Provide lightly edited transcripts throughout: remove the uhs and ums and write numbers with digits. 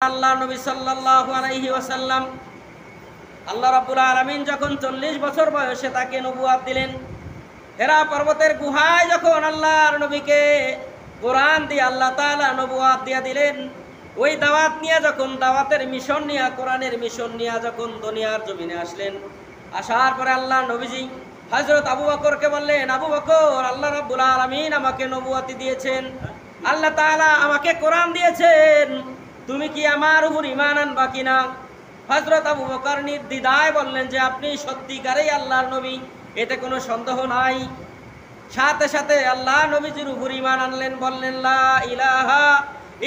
আল্লাহ নবী সাল্লাল্লাহু আলাইহি ওয়াসাল্লাম আল্লাহ রাব্বুল আলামিন যখন 40 বছর বয়সে তাকে নবুয়ত দিলেন, হেরা পর্বতের গুহায় যখন আল্লাহর নবীকে কোরআন দিয়ে আল্লাহ তাআলা নবুয়ত দিয়ে দিলেন, ওই দাওয়াত নিয়ে যখন দাওয়াতের মিশন নিয়ে কোরআনের মিশন নিয়ে যখন দুনিয়ার জমিনে আসলেন, আসার পরে আল্লাহ নবীজি হযরত আবু বকরকে বললেন, আবু বকর, আল্লাহ রাব্বুল আলামিন আমাকে নবুয়ত দিয়েছেন, আল্লাহ তাআলা আমাকে কোরআন দিয়েছেন, তুমি কি আমার উপর ঈমান আনবা কিনা? হযরত আবু বকর নির্দ্বিধায় বললেন যে আপনি সত্যিকারেই আল্লাহর নবী, এতে কোনো সন্দেহ নাই। সাথে সাথে আল্লাহ নবীজির উপর ঈমান আনলেন, বললেন লা ইলাহা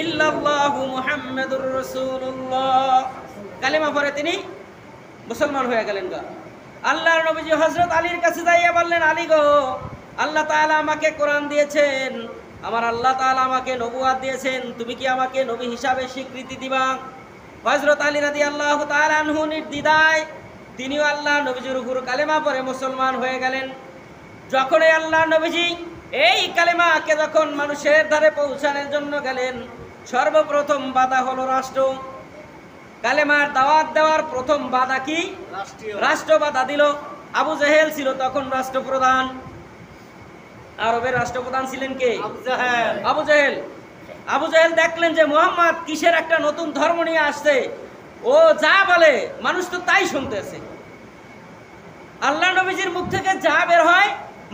ইল্লাল্লাহু মুহাম্মাদুর রাসূলুল্লাহ। কালেমা পড়ে তিনি মুসলমান হয়ে গেলেন। আল্লাহর নবীজি হযরত আলীর কাছে যাইয়া বললেন, আলী গো, আল্লাহ তাআলা আমাকে কোরআন দিয়েছেন, আমার আল্লাহ তাআলা আমাকে নবুয়ত দিয়েছেন, তুমি কি আমাকে নবী হিসাবে স্বীকৃতি দিবা? হযরত আলী রাদিয়াল্লাহু তাআলা আনহু নির্দ্বিধায় তিনিও আল্লাহ নবীজির উপর কালেমা পড়ে মুসলমান হয়ে গেলেন। যখন এই আল্লাহ নবীজি এই কালেমাকে যখন মানুষের ধারে পৌঁছানোর জন্য গেলেন, সর্বপ্রথম বাধা হলো রাষ্ট্র। কালেমার দাওয়াত দেওয়ার প্রথম বাধা কি? রাষ্ট্র বাধা দিল। আবু জেহেল ছিল তখন রাষ্ট্রপ্রধান। আরবের রাষ্ট্রপ্রধান ছিলেন কে? আবু জেহেল। আবু জেহেল দেখলেন যে মুহাম্মদ কিসের একটা নতুন ধর্ম নিয়ে আসছে, ও যা বলে মানুষ তো তাই শুনতেছে, আল্লাহ নবীজির মুখ থেকে যা বের হয়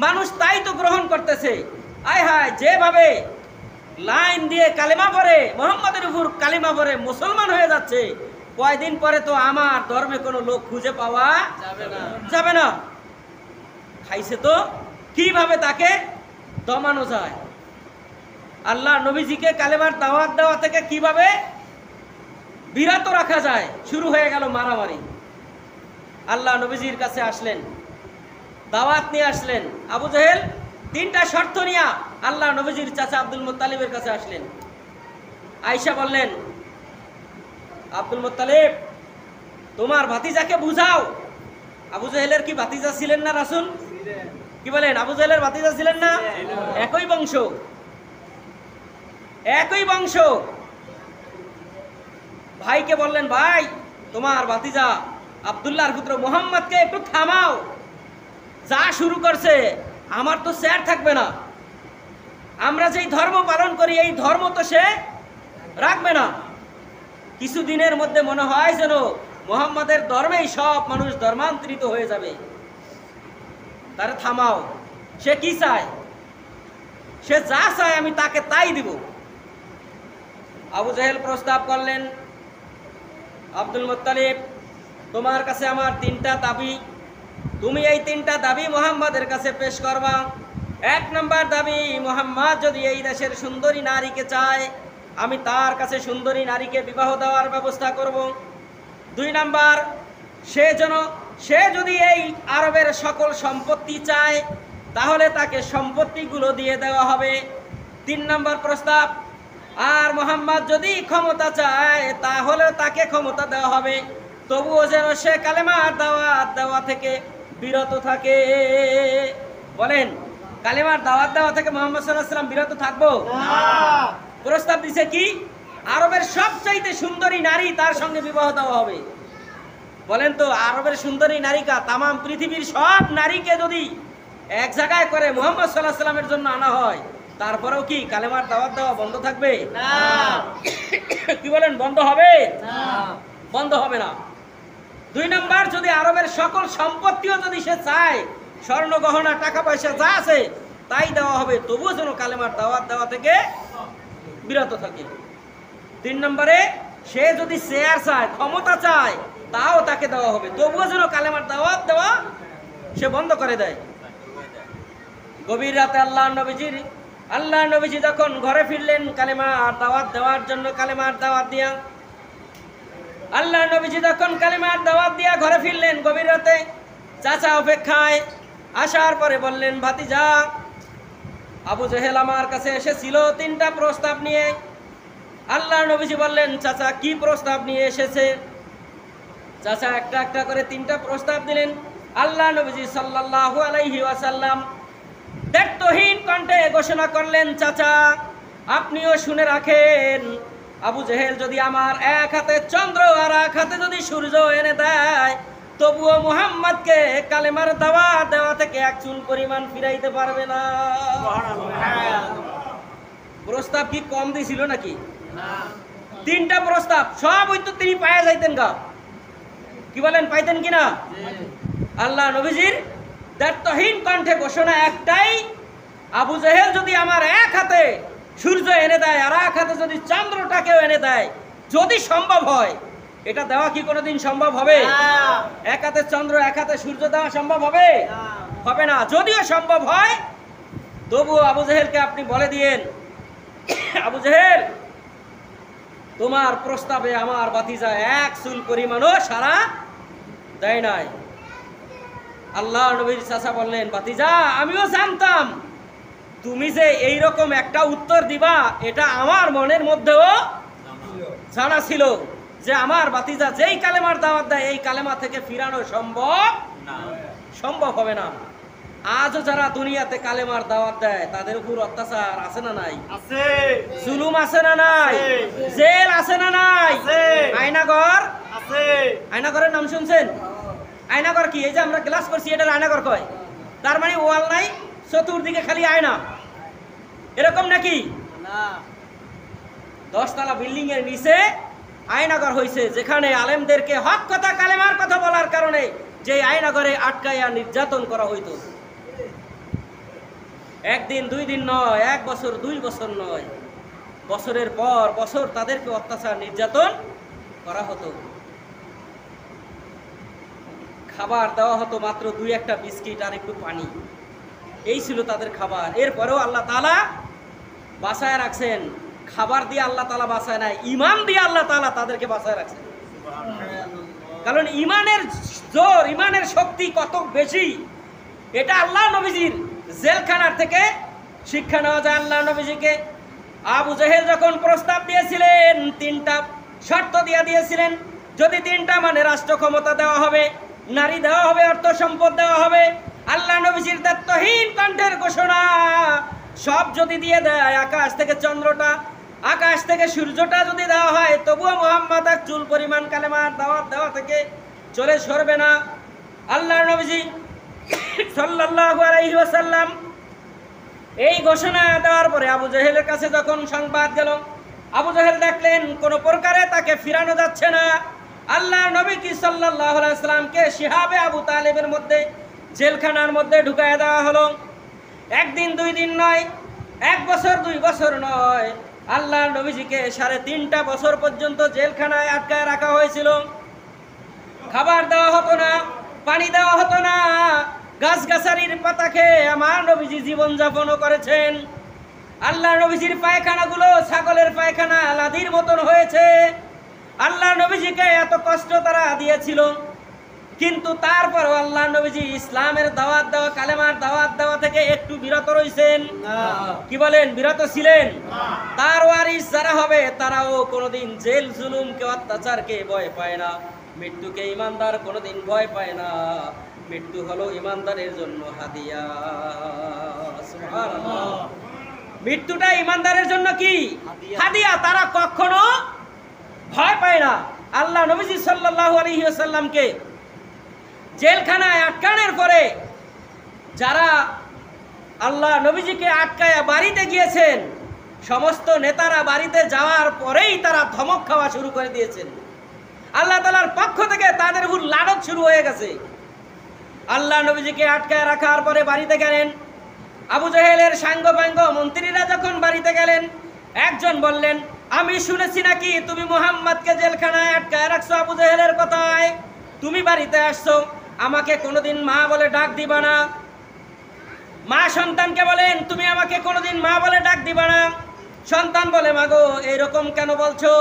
মানুষ তাই তো গ্রহণ করতেছে। আয় হায়, যেভাবে লাইন দিয়ে কালেমা পড়ে মুহাম্মদের উপর কালেমা পড়ে মুসলমান হয়ে যাচ্ছে, কয়দিন পরে তো আমার ধর্মে কোনো লোক খুঁজে পাওয়া যাবে না। খাইছে তো, কিভাবে তাকে দমানো যায়? আল্লাহ নবীজিকে কালেমার দাওয়াত দেওয়া থেকে কিভাবে বিরত রাখা যায়? শুরু হয়ে গেল মারামারি। আল্লাহ নবীজির কাছে আসলেন, দাওয়াত নিয়ে আসলেন। আবু জেহেল তিনটা শর্ত নিয়ে আল্লাহ নবীজির চাচা আব্দুল মুত্তালিবের কাছে আসলেন। আয়েশা বললেন, আব্দুল মুত্তালিব, তোমার ভাতিজাকে বুঝাও। আবু জেহেলের কি ভাতিজা ছিলেন না রাসূল? কি বলেন, আবু জেহেলের ভাতিজা ছিলেন না? একই বংশ, একই বংশ। ভাইকে বললেন, ভাই, তোমার ভাতিজা আব্দুল্লাহর পুত্র মুহাম্মদকে একটু থামাও, যা শুরু করছে আমার তো স্যার থাকবে না, আমরা যেই ধর্ম পালন করি এই ধর্ম তো সে রাখবে না। কিছুদিনের মধ্যে মনে হয় যেন মুহাম্মদের ধর্মেই সব মানুষ ধর্মান্তরিত হয়ে যাবে, তারে থামাও। সে কি চায়? সে যা চায় আমি তাকে তাই দিব। আবু জেহেল প্রস্তাব করলেন, আব্দুল মুত্তালিব, তোমার কাছে আমার তিনটা দাবি, তুমি এই তিনটা দাবি মুহাম্মাদের কাছে পেশ করবা। এক নম্বর দাবি, মুহাম্মদ যদি এই দেশের সুন্দরী নারীকে চায়, আমি তার কাছে সুন্দরী নারীকে বিবাহ দেওয়ার ব্যবস্থা করব। দুই নাম্বার, সে যদি এই আরবের সকল সম্পত্তি চায় তাহলে তাকে সম্পত্তিগুলো দিয়ে দেওয়া হবে। তিন নম্বর প্রস্তাব, আর মুহাম্মদ যদি ক্ষমতা চায় তাহলে তাকে ক্ষমতা দেওয়া হবে, তবুও যেন সে কালেমার দাওয়াত দেওয়া থেকে বিরত থাকে। বলেন, কালেমার দাওয়াত দেওয়া থেকে মুহাম্মদ সাল্লাল্লাহু আলাইহি ওয়াসাল্লাম বিরত থাকবো না। প্রস্তাব দিছে কি? আরবের সবচাইতে সুন্দরী নারী, তার সঙ্গে বিবাহ দেওয়া হবে। বলেন তো, আরবের সুন্দরী নারীকা তামাম পৃথিবীর সব নারীকে যদি এক জায়গায় করে মুহাম্মদ সাল্লাল্লাহু আলাইহি ওয়াসাল্লামের জন্য আনা হয়, তারপরেও কি কালেমার দাওয়াত দেওয়া বন্ধ থাকবে? না। কি বলেন, বন্ধ হবে? না, বন্ধ হবে না। দুই নাম্বার, যদি আরবের সকল সম্পত্তিও যদি সে চায়, স্বর্ণ গহনা টাকা পয়সা যা আছে তাই দেওয়া হবে, তবুও যেন কালেমার দাওয়াত দেওয়া থেকে বিরত থাকে। তিন নম্বরে, সে যদি শেয়ার চায়, ক্ষমতা চায়, তাও তাকে দেওয়া হবে, তবুও যেন কালেমার দাওয়াত দেওয়া সে বন্ধ করে দেয়। গভীর রাতে আল্লাহ নবীজি যখন ঘরে ফিরলেন কালেমার দাওয়াত দেওয়ার জন্য, কালেমার দাওয়াত দিয়া আল্লাহ নবীজি যখন কালেমার দাওয়াত দিয়া ঘরে ফিরলেন গভীর রাতে, চাচা অপেক্ষায়। আসার পরে বললেন, ভাতিজা, আবু জেহেল আমার কাছে এসেছিল তিনটা প্রস্তাব নিয়ে। আল্লাহ নবীজি বললেন, চাচা কি প্রস্তাব নিয়ে এসেছে? চাচা একটা একটা করে তিনটা প্রস্তাব দিলেন। আল্লাহ নবীজি সাল্লাল্লাহু আলাইহি ওয়াসাল্লাম দ্ব্যর্থহীন কণ্ঠে ঘোষণা করলেন, চাচা আপনিও শুনে রাখেন, আবু জেহেল যদি আমার এক হাতে চন্দ্র আর এক হাতে যদি সূর্য এনে দেয়, তবুও মুহাম্মদকে কালেমার দাওয়াত দেওয়া থেকে এক চুল পরিমাণ ফিরাইতে পারবে না। প্রস্তাব কি কম দিছিল নাকি? তিনটা প্রস্তাব, সব হয়তো তিনি পায়ে যাইতেন গা। কি বলেন, পাইতেন কিনা? আল্লাহ নবীজির দায়িত্বহীন কণ্ঠে ঘোষণা একটাই, আবু জেহেল যদি আমার এক হাতে সূর্য এনে দেয় আর এক হাতে যদি চন্দ্রটাকেও এনে দেয়, যদি সম্ভব হয়, এটা দেওয়া কি কোনোদিন সম্ভব হবে? এক হাতে চন্দ্র এক হাতে সূর্য দেওয়া সম্ভব হবে? হবে না। যদিও সম্ভব হয়, তবুও আবু জেহেলকে আপনি বলে দিয়েন, আবু জেহেল, তোমার প্রস্তাবে আমার ভাতিজা এক চুল পরিমাণও সাড়া দেয় নাই। আল্লাহ নবীর চাচা বললেন, ভাতিজা, আমিও জানতাম তুমি যে এইরকম একটা উত্তর দিবা, এটা আমার মনের মধ্যেও জানা ছিল যে আমার ভাতিজা যেই কালেমার দাওয়াত দেয় এই কালেমা থেকে ফিরানো সম্ভব হবে না। আজও যারা দুনিয়াতে কালেমার দাওয়াত দেয় তাদের উপর অত্যাচার আছে না নাই? আছে। জুলুম আছে না নাই? জেল আছে না নাই? আয়নাঘর আছে। আয়নাঘরের নাম শুনছেন? আয়নাঘর কি? এই যে আমরা ক্লাস করছি, এটা আয়নাঘর কয়। তার মানে ওয়াল নাই, চতুর্দিকে খালি আয়না, এরকম নাকি? না। 10 তলা বিল্ডিং এর নিচে আয়নাঘর হয়েছে, যেখানে আলেমদেরকে হক কথা কালেমার কথা বলার কারণে যে আয়নাঘরে আটকাইয়া নির্যাতন করা হইতো। একদিন 2 দিন নয়, 1 বছর 2 বছর নয়, বছরের পর বছর তাদেরকে অত্যাচার নির্যাতন করা হতো। খাবার দেওয়া হতো মাত্র 2-1টা বিস্কিট আর একটু পানি, এই ছিল তাদের খাবার। এরপরেও আল্লাহ তাআলা বাঁচায় রাখছেন। খাবার দিয়ে আল্লাহ তাআলা বাঁচায় নাই, ঈমান দিয়ে আল্লাহ তাআলা তাদেরকে বাঁচায় রাখছেন। কারণ ঈমানের জোর, ঈমানের শক্তি কত বেশি, এটা আল্লাহ নবীজির জেলখানার থেকে শিক্ষা নেওয়া যায়। আল্লাহ নবীজিকে আবু জেহেল যখন প্রস্তাব দিয়েছিলেন, 3টা শর্ত দিয়েছিলেন। যদি 3টা মানে রাষ্ট্র ক্ষমতা দেওয়া হবে, নারী দেওয়া হবে, অর্থ সম্পদ দেওয়া হবে। আল্লাহ নবীজির দায়িত্বহীন কণ্ঠের ঘোষণা, সব যদি দিয়ে দেয়, আকাশ থেকে চন্দ্রটা, আকাশ থেকে সূর্যটা যদি দেওয়া হয়, তবুও মুহাম্মদ এক চুল পরিমাণ কালেমার দাওয়াত দেওয়া থেকে চলে সরবে না। আল্লাহ নবীজি সাল্লাল্লাহু আলাইহি ওয়াসাল্লাম এই ঘোষণা দেওয়ার পরে আবু জেহেলের কাছে যখন সংবাদ গেল, আবু জেহেল দেখলেন কোন প্রকারে তাকে ফিরানো যাচ্ছে না। আল্লাহ নবী কি সাল্লাল্লাহু আলাইহি ওয়াসাল্লামকে শিহাবে আবু তালেবের মধ্যে, জেলখানার মধ্যে ঢুকায় দেওয়া হলো। 1 দিন 2 দিন নয়, 1 বছর 2 বছর নয়, আল্লাহ নবীজিকে 3.5 বছর পর্যন্ত জেলখানায় আটকায় রাখা হয়েছিল। খাবার দেওয়া হতো না, পানি দেওয়া হতো না, গাছগাছালির পাতা খেয়ে আমার নবীজি জীবনযাপনও করেছেন। আল্লাহ নবীজির পায়খানাগুলো ছাগলের পায়খানা, লাদির মতন হয়েছে। আল্লাহ নবীজিকে এত কষ্ট তারা দিয়েছিল, কিন্তু তারপরও আল্লাহ নবীজি ইসলামের দাওয়াত দেওয়া, কালেমার দাওয়াত দেওয়া থেকে একটু বিরত রইছেন। কি বলেন, বিরত ছিলেন? তার ওয়ারিস যারা হবে তারাও কোনোদিন জেল জুলুমকে, অত্যাচারকে ভয় পায় না। মৃত্যুকে ইমানদার কোনোদিন ভয় পায় না। মৃত্যু হলো ইমানদারের জন্য হাদিয়া। সুবহানাল্লাহ। মৃত্যুটা ইমানদারের জন্য কি? হাদিয়া। তারা কখনো ভয় পায় না। আল্লাহ নবীজি সাল্লাল্লাহু আলাইহি ওয়াসাল্লামকে জেলখানায় আটকানোর পরে যারা আল্লাহ নবীজিকে আটকায়া বাড়িতে গিয়েছেন, সমস্ত নেতারা বাড়িতে যাওয়ার পরেই তারা ধমক খাওয়া শুরু করে দিয়েছেন। আল্লাহ তাআলার পক্ষ থেকে তাদের উপর লানত শুরু হয়ে গেছে। আল্লাহ নবীজিকে আটকায় রাখার পরে বাড়িতে গেলেন। আবু জেহেলের সাঙ্গপাঙ্গ মন্ত্রীরা যখন বাড়িতে গেলেন, একজন বললেন, আমি শুনেছি নাকি তুমি মুহাম্মদকে জেলখানায় আটকায় রাখছো আবু জেহেলের কথায়, তুমি বাড়িতে আসছো, আমাকে কোনোদিন মা বলে ডাক দিবা না। মা সন্তানকে বলেন, তুমি আমাকে কোনোদিন মা বলে ডাক দিবা না। সন্তান বলে, মাগো এইরকম কেন বলছো?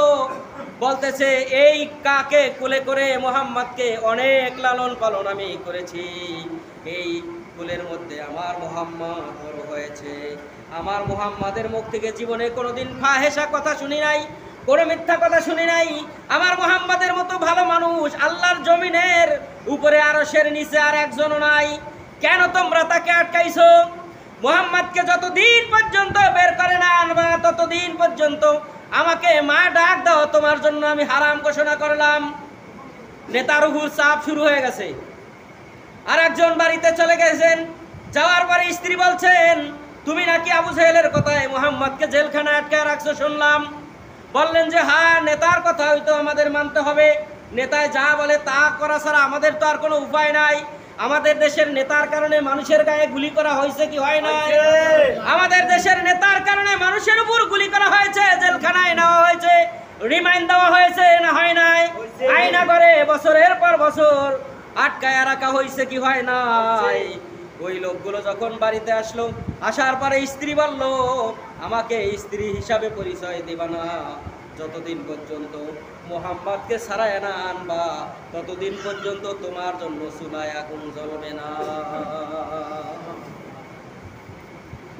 বলতেছে, এই কাকে কোলে করে মুহাম্মদকে অনেক লালন পালন আমি করেছি, এই কুলের মধ্যে আমার মুহাম্মদ বড় হয়েছে। আমার মুহাম্মাদের মুখ থেকে জীবনে কোনোদিন ফাহেসা কথা শুনি নাই, কোনো মিথ্যা কথা শুনি নাই। আমার মুহাম্মাদের মতো ভালো মানুষ আল্লাহর জমিনের উপরে আরশের নিচে আর একজনও নাই। কেন তোমরা তাকে আটকাইছো? মুহাম্মদকে যতদিন পর্যন্ত বের করে না আনবা, ততদিন পর্যন্ত আমাকে মা ডাক দাও, তোমার জন্য আমি হারাম ঘোষণা করলাম। নেতার উপর চাপ শুরু হয়ে গেছে। আর একজন বাড়িতে চলে গেছেন, যাওয়ার পরে স্ত্রী বলছেন, তুমি নাকি আবু জেহেলের কথায় মুহাম্মদকে জেলখানায় আটকে রাখছো শুনলাম। বললেন যে হ্যাঁ, নেতার কথা হয়তো আমাদের মানতে হবে, নেতায় যা বলে তা করা ছাড়া আমাদের তো আর কোনো উপায় নাই। আমাদের দেশের নেতার কারণে মানুষের গায়ে গুলি করা হয়েছে কি হয় না? আমাদের দেশের নেতার কারণে মানুষের উপর গুলি করা হয়েছে, জেলখানায় নেওয়া হয়েছে, রিমাইন্ড দেওয়া হয়েছে না হয় নাই? আয়না করে বছরের পর বছর আটকায় রাখা হয়েছে কি হয় নাই? ওই লোকগুলো যখন বাড়িতে আসলো, আসার পরে স্ত্রী বলল, আমাকে স্ত্রী হিসাবে পরিচয় দিবা না, যতদিন পর্যন্ত মুহাম্মদকে ছাড়ায় না আনবা ততদিন পর্যন্ত তোমার জন্য চুলায় আগুন জ্বলবে না।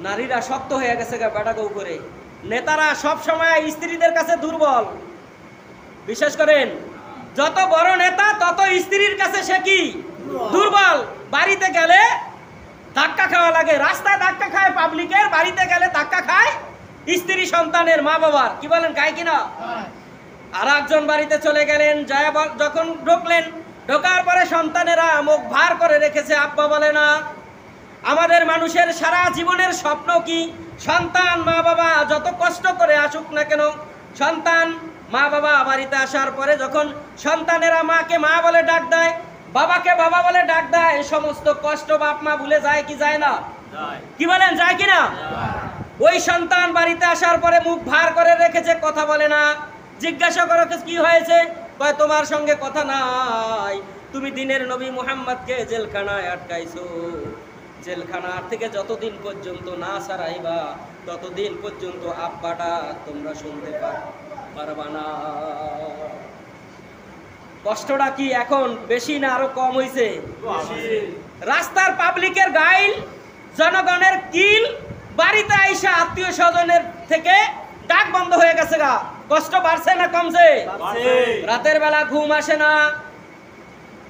নারীরা শক্ত হয়ে গেছে বেটাকে উপরে। নেতারা সব সময় স্ত্রীদের কাছে দুর্বল। বিশেষ করেন যত বড় নেতা তত স্ত্রীর কাছে সে কি দুর্বল। বাড়িতে গেলে ধাক্কা খাওয়া লাগে, রাস্তায় ধাক্কা খায় পাবলিকের, বাড়িতে গেলে ধাক্কা খায় স্ত্রী, সন্তানের, মা বাবার। কি বলেন, খায় কিনা? আর একজন বাড়িতে চলে গেলেন, যায় যখন ঢুকলেন, ঢোকার পরে সন্তানেরা মুখ ভার করে রেখেছে, আব্বা বলে না। আমাদের মানুষের সারা জীবনের স্বপ্ন কি? সন্তান, মা বাবা যত কষ্ট করে আসুক না কেন, সন্তান মা বাবা বাড়িতে আসার পরে যখন সন্তানেরা মাকে মা বলে ডাক দেয়, বাবাকে বাবা বলে ডাক দেয়, সমস্ত কষ্ট বাপ মা ভুলে যায় কি যায় না? কি বলেন, যায় কিনা? ওই সন্তান বাড়িতে আসার পরে মুখ ভার করে রেখেছে, কথা বলে না। জিজ্ঞাসা করো কি হয়েছে? কয় তোমার সঙ্গে কথা নাই, তুমি দিনের নবী মুহাম্মদকে জেলখানায় আটকাইছো। জেলখানার থেকে যতদিন পর্যন্ত না ছাড়াইবা ততদিন পর্যন্ত আব্বাটা তোমরা শুনতে পারবা না। কষ্টটা কি এখন বেশি না আরো কম হয়েছে? রাস্তার পাবলিকের গাইল, জনগণের কিল, বাড়িতে আইসা আত্মীয় স্বজনের থেকে ডাক বন্ধ হয়ে গেছে গা। কষ্ট বাড়ছে না কমছে? রাতের বেলা ঘুম আসে না,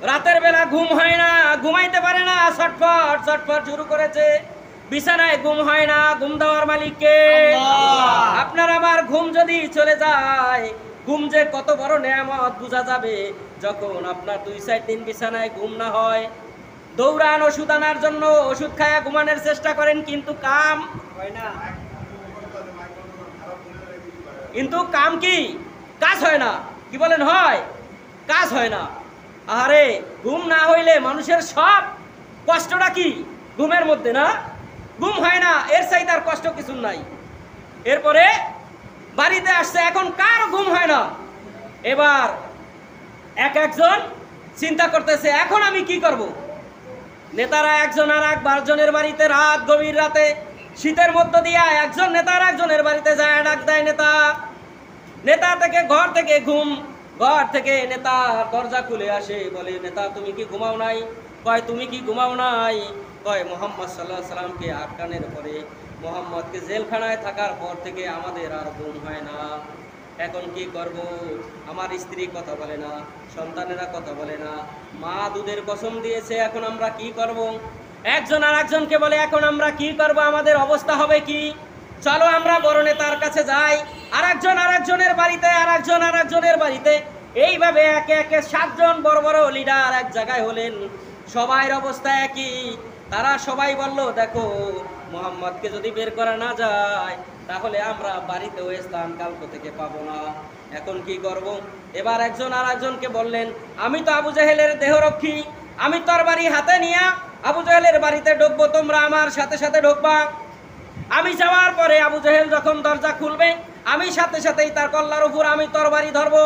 রাতের বেলা ঘুম হয় না, ঘুমাইতে পারে না, ছটফট ছটফট শুরু করেছে। বিছানায় ঘুম হয় না, ঘুম দেওয়ার মালিককে। আপনার আমার ঘুম যদি চলে যায়, ঘুম যে কত বড় নেয়ামত বোঝা যাবে যখন আপনার 2-4 দিন বিছানায় ঘুম না হয়। দৌড়ান ওষুধ আনার জন্য, ওষুধ খায়া ঘুমানোর চেষ্টা করেন, কিন্তু কাম হয় না। কিন্তু কাম কি? কাজ হয় না। কি বলেন, হয়? কাজ হয় না। আরে ঘুম না হইলে মানুষের সব কষ্টটা কি ঘুমের মধ্যে না? ঘুম হয় না, এর চাইতে আর কষ্ট কিছু নাই। এরপরে বাড়িতে আসছে, এখন কার ঘুম হয় না? এবার একজন চিন্তা করতেছে, এখন আমি কি করব? নেতারা একজন আর একজনের বাড়িতে রাত, গভীর রাতে শীতের মধ্য দিয়া একজন নেতার একজনের বাড়িতে যায়, ডাক দেয় নেতা। নেতা থেকে ঘর থেকে ঘর থেকে নেতা দরজা খুলে আসে, বলে নেতা তুমি কি ঘুমাও নাই? কয় তুমি কি ঘুমাও নাই? কয় মুহাম্মদ সাল্লাল্লাহু আলাইহি সাল্লামকে আটকানোর পরে, মুহাম্মদকে জেলখানায় থাকার পর থেকে আমাদের আর ঘুম হয় না। এখন কি করব? আমার স্ত্রী কথা বলে না, সন্তানেরা কথা বলে না, মা দুধের কসম দিয়েছে, এখন আমরা কি করব? একজন আর একজনকে বলে, এখন আমরা কি করব? আমাদের অবস্থা হবে কি? চলো আমরা বড় নেতার কাছে যাই। আর একজনের বাড়িতে, আর একজনের বাড়িতে, এইভাবে একে একে 7 জন বড় বড় লিডার এক জায়গায় হলেন। সবার অবস্থা একই। তারা সবাই বলল, দেখো মুহাম্মদকে যদি বের করা না যায় তাহলে আমরা বাড়িতেও স্থান কালকে থেকে পাবো না। এখন কি করব? এবার একজন আর একজনকে বললেন, আমি তো আবু জেহেলের দেহরক্ষী, আমি তরবারি হাতে নিয়ে আবু জেহেলের বাড়িতে ঢুকবো, তোমরা আমার সাথে সাথে ঢুকবা। আমি যাওয়ার পরে আবু জেহেল যখন দরজা খুলবে, আমি সাথে সাথেই তার কল্লার উপর আমি তরবারি ধরবো।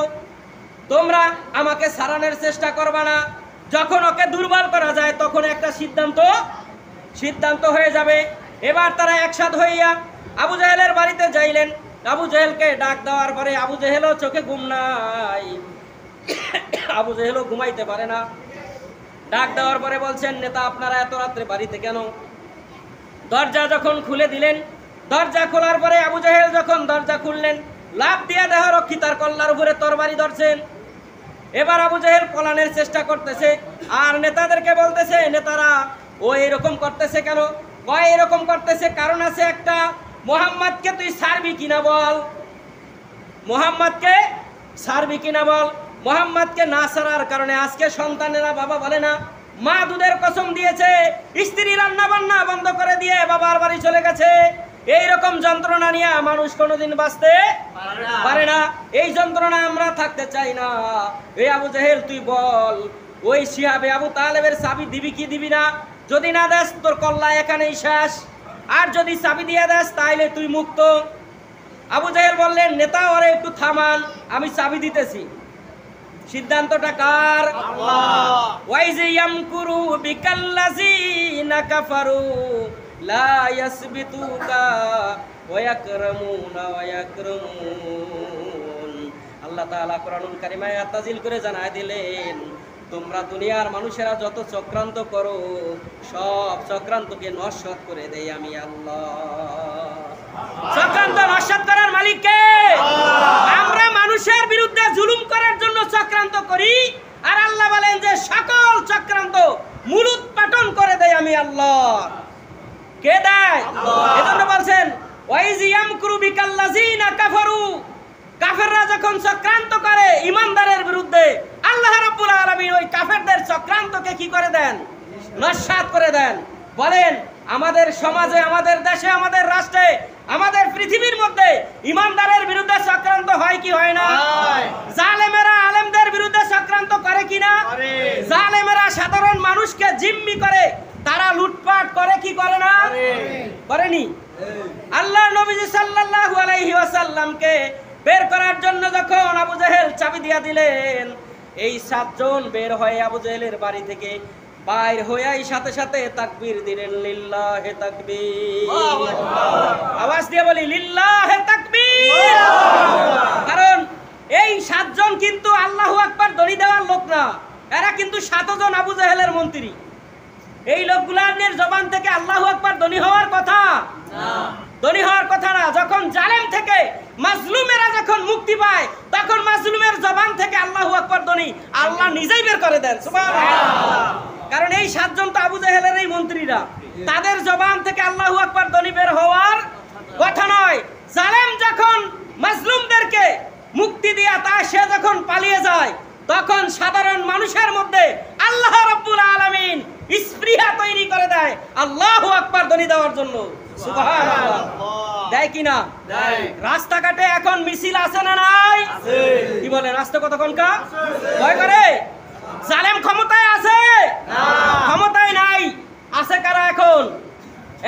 তোমরা আমাকে ছাড়ানোর চেষ্টা করবা না। যখন ওকে দুর্বল করা যায় তখন একটা সিদ্ধান্ত হয়ে যাবে। এবার তারা একসাথে হইয়া আবু জেহেলের বাড়িতে যাইলেন। আবু জেহেলকে ডাক দেওয়ার পরে আবু জেহেলও চোখে ঘুম নাই, আবু জেহেলও ঘুমাইতে পারে না। ডাক দেওয়ার পরে বলছেন, নেতা আপনারা এত রাত্রে বাড়িতে কেন? দরজা যখন খুলে দিলেন, দরজা খোলার পরে আবু জেহেল যখন দরজা খুললেন, লাফ দিয়া দেহরক্ষী তার কল্লার উপরে তরবারি ধরছেন। এবার আবু জেহেল পলানের চেষ্টা করতেছে, আর নেতাদেরকে বলতেছে, নেতারা ও এরকম করতেছে কেন? কয় এরকম করতেছে কারণ আছে একটা, মুহাম্মদকে তুই ছাড়বি কিনা বল। মোহাম্মদকে ছাড়বি কিনা বল। মোহাম্মদকে না ছাড়ার কারণে আজকে সন্তানেরা বাবা বলে না, মা দুধের কসম দিয়েছে, স্ত্রী রান্না বান্না বন্ধ করে দিয়ে বাবার বাড়ি চলে গেছে। এইরকম যন্ত্রণা নিয়ে মানুষ কোনোদিন বাঁচতে পারে না। এই যন্ত্রণা আমরা থাকতে চাই না। এই আবু জেহেল তুই বল, ওই শিহাবে আবু তালেবের চাবি দিবি কি দিবি না? যদি না দেস তোর কল্লা এখানেই শেষ, আর যদি চাবি দিয়ে দেস তাইলে তুই মুক্ত। আবু জেহেল বললেন, নেতা ওরে একটু থামান, আমি চাবি দিতেছি। সিদ্ধান্তটা কার? আল্লাহ। ওয়াইজি ইয়ামকুরু বিকাল্লাযিনা কাফারু লা ইয়াসবিতুকা ওয়া ইয়াকরামুনা ওয়া ইয়াকরামুন। আল্লাহ তাআলা কোরআনুল কারীমে আয়াত নাযিল করে জানায় দিলেন, তোমরা দুনিয়ার মানুষেরা যত চক্রান্ত করো সব চক্রান্তকে নস্যাৎ করে দেই আমি আল্লাহ। চক্রান্ত নস্যাৎ করার মালিক কে? আমরা মানুষের বিরুদ্ধে জুলুম করার জন্য চক্রান্ত করি, আর আল্লাহ বলেন যে সকল চক্রান্ত মূলোৎপাটন করে দেয় আমি আল্লাহ। কে দেয়? এজন্য বলছেন ওয়াইজি ইয়ামকুরু বিকাল্লাযিনা কাফারু, কাফেররা যখন চক্রান্ত করে ইমানদারের বিরুদ্ধে, আল্লাহ রাব্বুল আলামিন ওই কাফেরদের চক্রান্তকে কি করে দেন? নস্যাৎ করে দেন। বলেন, আমাদের সমাজে, আমাদের দেশে, আমাদের রাষ্ট্রে, আমাদের পৃথিবীর মধ্যে ইমানদারের বিরুদ্ধে চক্রান্ত হয় কি হয় না? জালেমেরা আলেমদের বিরুদ্ধে চক্রান্ত করে কিনা? জালেমেরা সাধারণ মানুষকে জিম্মি করে, তারা লুটপাট করে কি করে না? করেনি? আল্লাহ নবীজি সাল্লাল্লাহু আলাইহি ওয়াসাল্লামকে বের করার জন্য যখন আবু জেহেল চাবি দিয়া দিলেন, এই 7 জন বের হয়ে আবু জেহেলের বাড়ি থেকে বাইর হয়েই সাথে সাথে তাকবীর দিলেন, লিল্লাহে তাকবীর। আওয়াজ দিয়ে বলি, লিল্লাহে তাকবীর। কারণ এই 7 জন কিন্তু আল্লাহু আকবার ধ্বনি দেওয়ার লোক না, এরা কিন্তু 7 জন আবু জেহেলের মন্ত্রী। এই লোকগুলার জবান থেকে আল্লাহু আকবার ধ্বনি হওয়ার কথা না, ধ্বনি হওয়ার কথা না। যখন জালেম থেকে মাজলুমেরা যখন মুক্তি পায়, তখন মাজলুমের জবান থেকে আল্লাহু আকবার ধ্বনি আল্লাহ নিজেই বের করে দেন, সুবহানাল্লাহ। কারণ এই 7 জন তো আবু জেহেলের এই মন্ত্রীরা, তাদের জবান থেকে আল্লাহু আকবার ধ্বনি বের হওয়ার কথা নয়। জালেম যখন মাজলুমদেরকে মুক্তি দিয়া সে যখন পালিয়ে যায়, তখন সাধারণ মানুষের মধ্যে আল্লাহ রাব্বুল আলামিন স্পৃহা তৈরি করে দেয় আল্লাহু আকবার ধ্বনি দেওয়ার জন্য, সুবহানাল্লাহ। দেয় কিনা? রাস্তাঘাটে এখন মিছিল আছে না নাই? কি বলে, রাস্তা কতক্ষণ কা ভয় করে? জালেম ক্ষমতায় আছে? ক্ষমতায় নাই। আছে কারা এখন?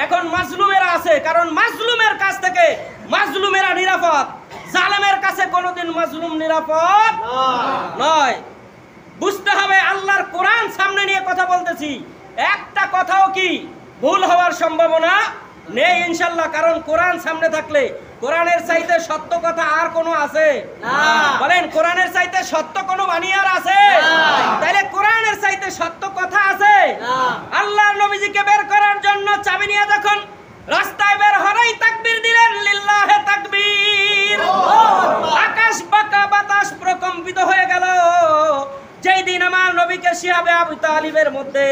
এখন মাজলুমেরা আছে। কারণ মাজলুমের কাছ থেকে মাজলুমেরা নিরাপদ, জালেমের কাছে কোনোদিন মাজলুম নিরাপদ নয়। বুঝতে হবে, আল্লাহর কোরআন সামনে নিয়ে কথা বলতেছি, একটা কথাও কি ভুল হওয়ার সম্ভাবনা নেই ইনশাআল্লাহ। কারণ কোরআন সামনে থাকলে কোরআনের চাইতে সত্য কথা আর কোনো আছে না? বলেন, কোরআনের চাইতে সত্য কোনো বাণী আর আছে? তাইলে কোরআনের চাইতে সত্য কথা আছে? আল্লাহর নবীজিকে বের করার জন্য চাবি নিয়ে যখন রাস্তায় বের হলেই তাকবীর দিলেন, লিল্লাহে তাকবীর। আকাশ বাঁকা, বাতাস প্রকম্পিত হয়ে গেল। যেই দিন আমার নবীকে শিহাবে আবু তালিবের মধ্যে